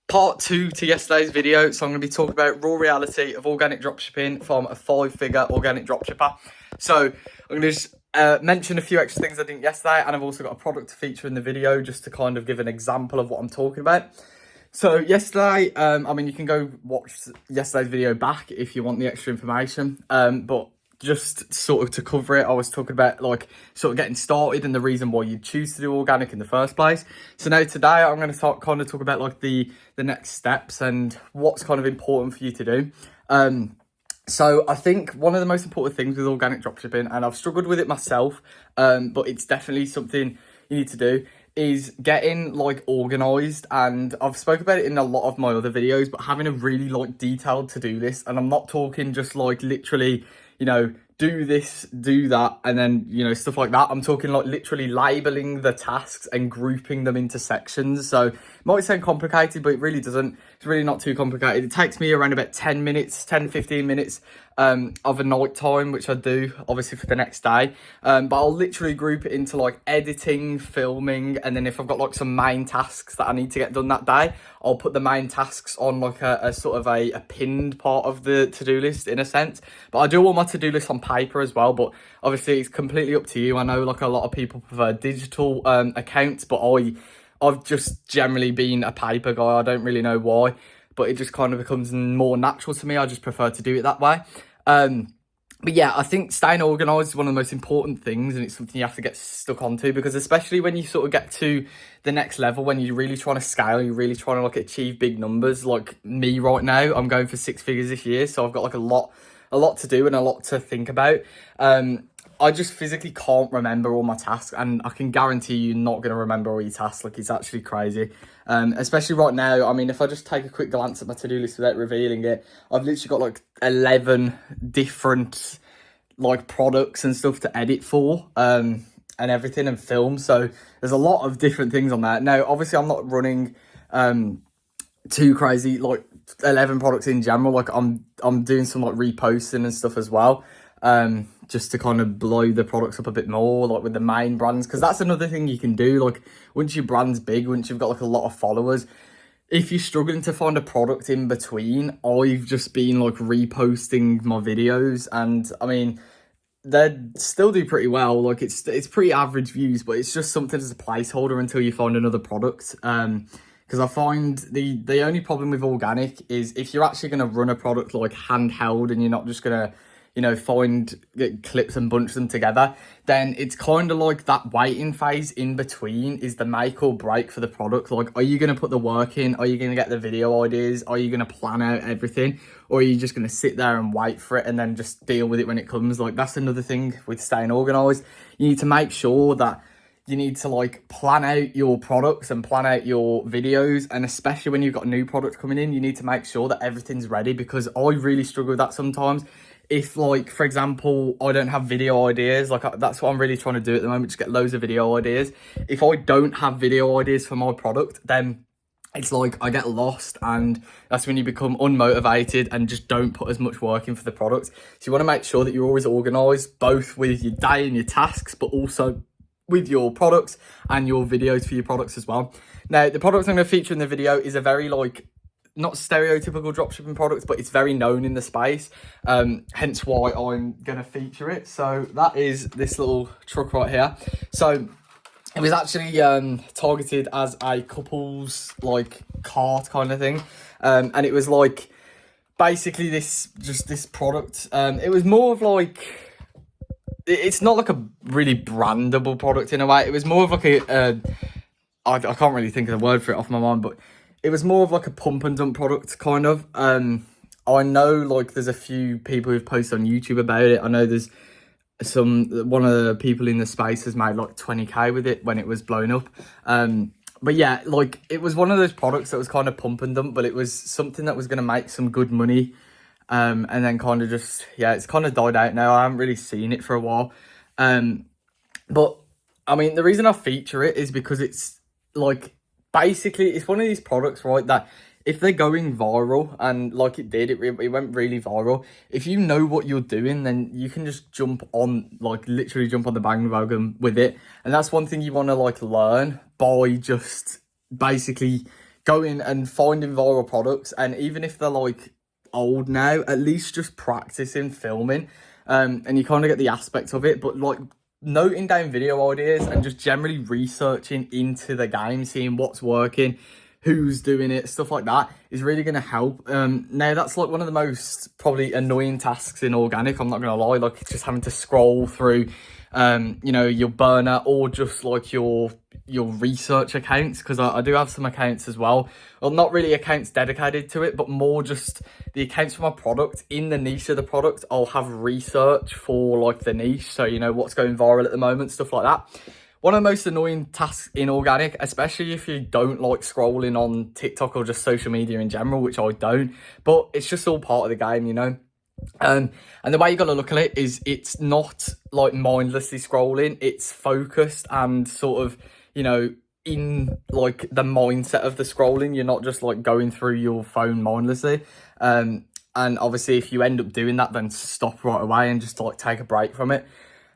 part 2 to yesterday's video. So I'm going to be talking about raw reality of organic dropshipping from a 5-figure organic dropshipper. So I'm going to just mention a few extra things I didn't yesterday, and I've also got a product to feature in the video just to kind of give an example of what I'm talking about. So yesterday, I mean, you can go watch yesterday's video back if you want the extra information, but just sort of to cover it, I was talking about like sort of getting started and the reason why you choose to do organic in the first place. So now today I'm going to start kind of talk about like the next steps and what's kind of important for you to do. So I think one of the most important things with organic dropshipping, and I've struggled with it myself, but it's definitely something you need to do, is getting like organized. And I've spoke about it in a lot of my other videos, but having a really like detailed to-do list. And I'm not talking just like literally, you know, do this, do that, and then, you know, stuff like that. I'm talking like literally labeling the tasks and grouping them into sections. So it might sound complicated, but it really doesn't. It's really not too complicated. It takes me around about 10 minutes, 10, 15 minutes of a night time, which I do obviously for the next day. But I'll literally group it into like editing, filming, and then if I've got like some main tasks that I need to get done that day, I'll put the main tasks on like a sort of a pinned part of the to-do list in a sense. But I do all my to-do list on paper as well, but obviously it's completely up to you. I know like a lot of people prefer digital accounts, but I've just generally been a paper guy. I don't really know why, but it just kind of becomes more natural to me. I just prefer to do it that way. But yeah, I think staying organised is one of the most important things, and it's something you have to get stuck onto, because especially when you sort of get to the next level, when you're really trying to scale, you're really trying to like achieve big numbers. Like me right now, I'm going for 6 figures this year, so I've got like a lot to do and a lot to think about. I just physically can't remember all my tasks, and I can guarantee you're not going to remember all your tasks. Like, it's actually crazy. Especially right now. I mean, if I just take a quick glance at my to-do list without revealing it, I've literally got like 11 different like products and stuff to edit for, and everything, and film. So there's a lot of different things on that. Now, obviously I'm not running too crazy, like 11 products in general. Like I'm doing some like reposting and stuff as well, just to kind of blow the products up a bit more, like with the main brands, because that's another thing you can do. Like once your brand's big, once you've got like a lot of followers, if you're struggling to find a product in between, I've just been like reposting my videos, and I mean, they still do pretty well. Like it's pretty average views, but it's just something as a placeholder until you find another product. Because I find the only problem with organic is if you're actually going to run a product like handheld, and you're not just going to, you know, get clips and bunch them together, then it's kind of like that waiting phase in between is the make or break for the product. Like, are you going to put the work in? Are you going to get the video ideas? Are you going to plan out everything? Or are you just going to sit there and wait for it and then just deal with it when it comes? Like, that's another thing with staying organized. You need to make sure that you need to like plan out your products and plan out your videos, and especially when you've got a new product coming in, you need to make sure that everything's ready, because I really struggle with that sometimes. If like, for example, I don't have video ideas, like that's what I'm really trying to do at the moment, just get loads of video ideas. If I don't have video ideas for my product, then it's like I get lost, and that's when you become unmotivated and just don't put as much work in for the product. So you want to make sure that you're always organized, both with your day and your tasks, but also with your products and your videos for your products as well. Now, the product I'm going to feature in the video is a very like, not stereotypical dropshipping product, but it's very known in the space, hence why I'm going to feature it. So that is this little truck right here. So it was actually targeted as a couple's like cart kind of thing, and it was like basically this product. It was more of like, it's not like a really brandable product in a way. It was more of like I can't really think of the word for it off my mind, but it was more of like a pump and dump product kind of. I know like there's a few people who've posted on YouTube about it. I know there's one of the people in the space has made like 20k with it when it was blown up. But yeah, like it was one of those products that was kind of pump and dump, but it was something that was going to make some good money. And then kind of just, yeah, it's kind of died out now. I haven't really seen it for a while. But I mean, the reason I feature it is because it's like, basically it's one of these products, right, that if they're going viral, and like it did, it went really viral, if you know what you're doing, then you can just jump on, like literally jump on the bandwagon with it. And that's one thing you want to like learn by just basically going and finding viral products, and even if they're like old now, at least just practicing filming, and you kind of get the aspect of it, but like noting down video ideas and just generally researching into the game, seeing what's working, who's doing it, stuff like that is really going to help. Now that's like one of the most probably annoying tasks in organic, I'm not going to lie, like just having to scroll through you know, your burner or just like your research accounts, because I do have some accounts as well. Well, not really accounts dedicated to it, but more just the accounts for my product. In the niche of the product, I'll have research for like the niche, so you know what's going viral at the moment, stuff like that. One of the most annoying tasks in organic, especially if you don't like scrolling on TikTok or just social media in general, which I don't, but it's just all part of the game, you know. And the way you got to look at it is it's not like mindlessly scrolling, it's focused and sort of, you know, in like the mindset of the scrolling. You're not just like going through your phone mindlessly. And obviously if you end up doing that, then stop right away and just like take a break from it.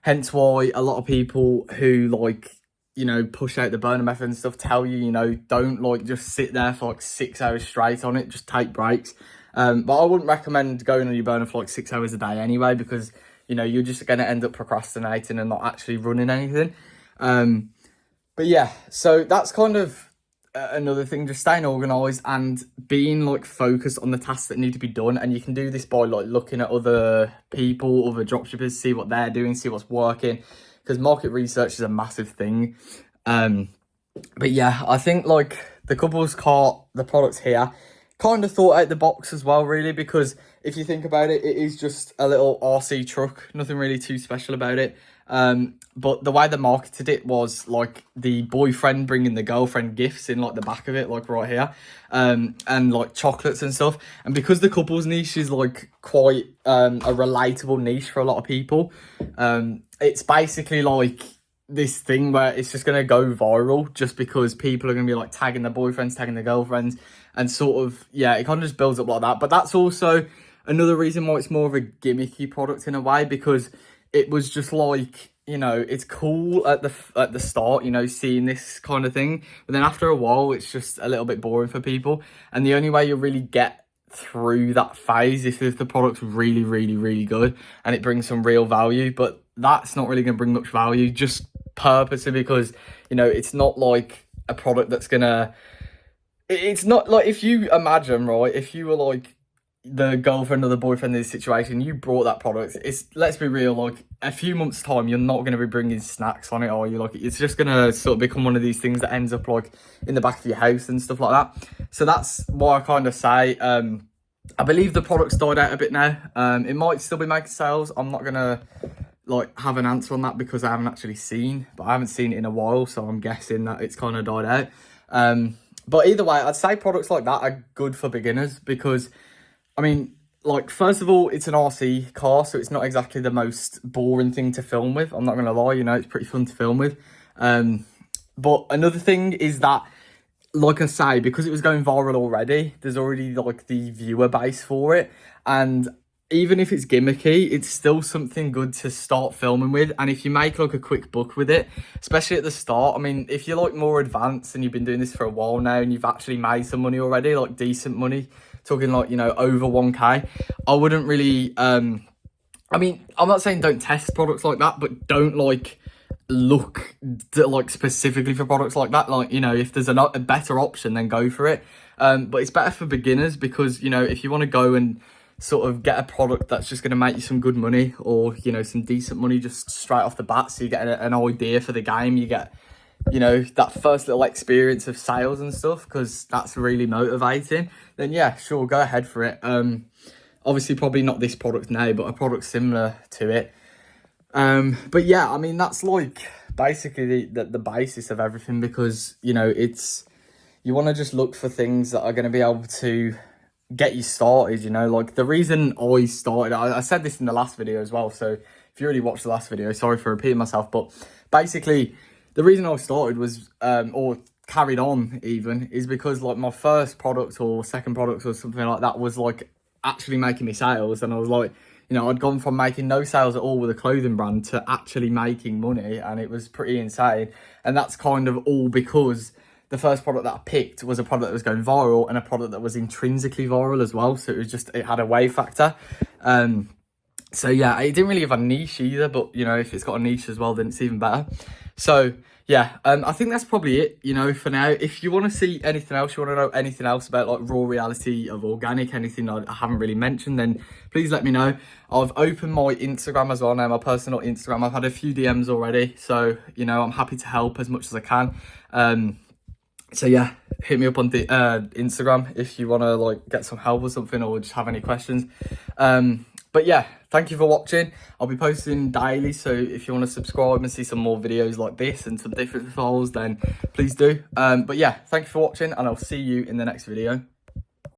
Hence why a lot of people who like, you know, push out the burner method and stuff tell you, you know, don't like just sit there for like 6 hours straight on it, just take breaks. But I wouldn't recommend going on your burner for like 6 hours a day anyway, because, you know, you're just going to end up procrastinating and not actually running anything. But yeah, so that's kind of another thing, just staying organised and being like focused on the tasks that need to be done. And you can do this by like looking at other people, other dropshippers, see what they're doing, see what's working, because market research is a massive thing. But yeah, I think like the couples cart, the products here, kind of thought out the box as well, really, because if you think about it, it is just a little RC truck, nothing really too special about it. But the way they marketed it was like the boyfriend bringing the girlfriend gifts in like the back of it, like right here, and like chocolates and stuff. And because the couples niche is like quite a relatable niche for a lot of people, it's basically like this thing where it's just going to go viral just because people are going to be like tagging their boyfriends, tagging their girlfriends, and sort of, yeah, it kind of just builds up like that. But that's also another reason why it's more of a gimmicky product in a way, because it was just like, you know, it's cool at the start, you know, seeing this kind of thing, but then after a while it's just a little bit boring for people. And the only way you really get through that phase is if the product's really, really, really good and it brings some real value. But that's not really going to bring much value, just purposely because, you know, it's not like a product that's gonna, it's not like, if you imagine, right, if you were like the girlfriend or the boyfriend in this situation, you brought that product, it's, let's be real, like a few months time you're not going to be bringing snacks on it, or you like, it's just going to sort of become one of these things that ends up like in the back of your house and stuff like that. So that's why I kind of say I believe the product's died out a bit now. It might still be making sales. I'm not going to like have an answer on that because I haven't actually seen, but I haven't seen it in a while, so I'm guessing that it's kind of died out. But either way, I'd say products like that are good for beginners because, I mean, like, first of all, it's an RC car, so it's not exactly the most boring thing to film with. I'm not going to lie, you know, it's pretty fun to film with. But another thing is that, like I say, because it was going viral already, there's already, like, the viewer base for it. And even if it's gimmicky, it's still something good to start filming with. And if you make, like, a quick buck with it, especially at the start, I mean, if you're, like, more advanced and you've been doing this for a while now and you've actually made some money already, like, decent money, talking like, you know, over 1k, I wouldn't really, I mean, I'm not saying don't test products like that, but don't like look like specifically for products like that. Like, you know, if there's a better option, then go for it. But it's better for beginners because, you know, if you want to go and sort of get a product that's just going to make you some good money or, you know, some decent money just straight off the bat, so you get an idea for the game, you get, you know, that first little experience of sales and stuff, because that's really motivating, then yeah, sure, go ahead for it. Obviously probably not this product now, but a product similar to it. But yeah, I mean, that's like basically the basis of everything, because, you know, it's, you want to just look for things that are going to be able to get you started, you know. Like the reason I started, I said this in the last video as well, so if you already watched the last video, sorry for repeating myself, but basically the reason I started was, or carried on even, is because like my first product or second product or something like that was like actually making me sales. And I was like, you know, I'd gone from making no sales at all with a clothing brand to actually making money, and it was pretty insane. And that's kind of all because the first product that I picked was a product that was going viral and a product that was intrinsically viral as well. So it had a wave factor. So yeah, it didn't really have a niche either, but you know, if it's got a niche as well, then it's even better. So yeah, I think that's probably it, you know, for now. If you want to see anything else, you want to know anything else about like raw reality of organic, anything I haven't really mentioned, then please let me know. I've opened my Instagram as well now, my personal Instagram. I've had a few DMs already, so you know, I'm happy to help as much as I can. So yeah, hit me up on the Instagram if you want to like get some help or something, or just have any questions. But yeah, thank you for watching. I'll be posting daily, so if you want to subscribe and see some more videos like this and some different files, then please do. But yeah, thank you for watching, and I'll see you in the next video.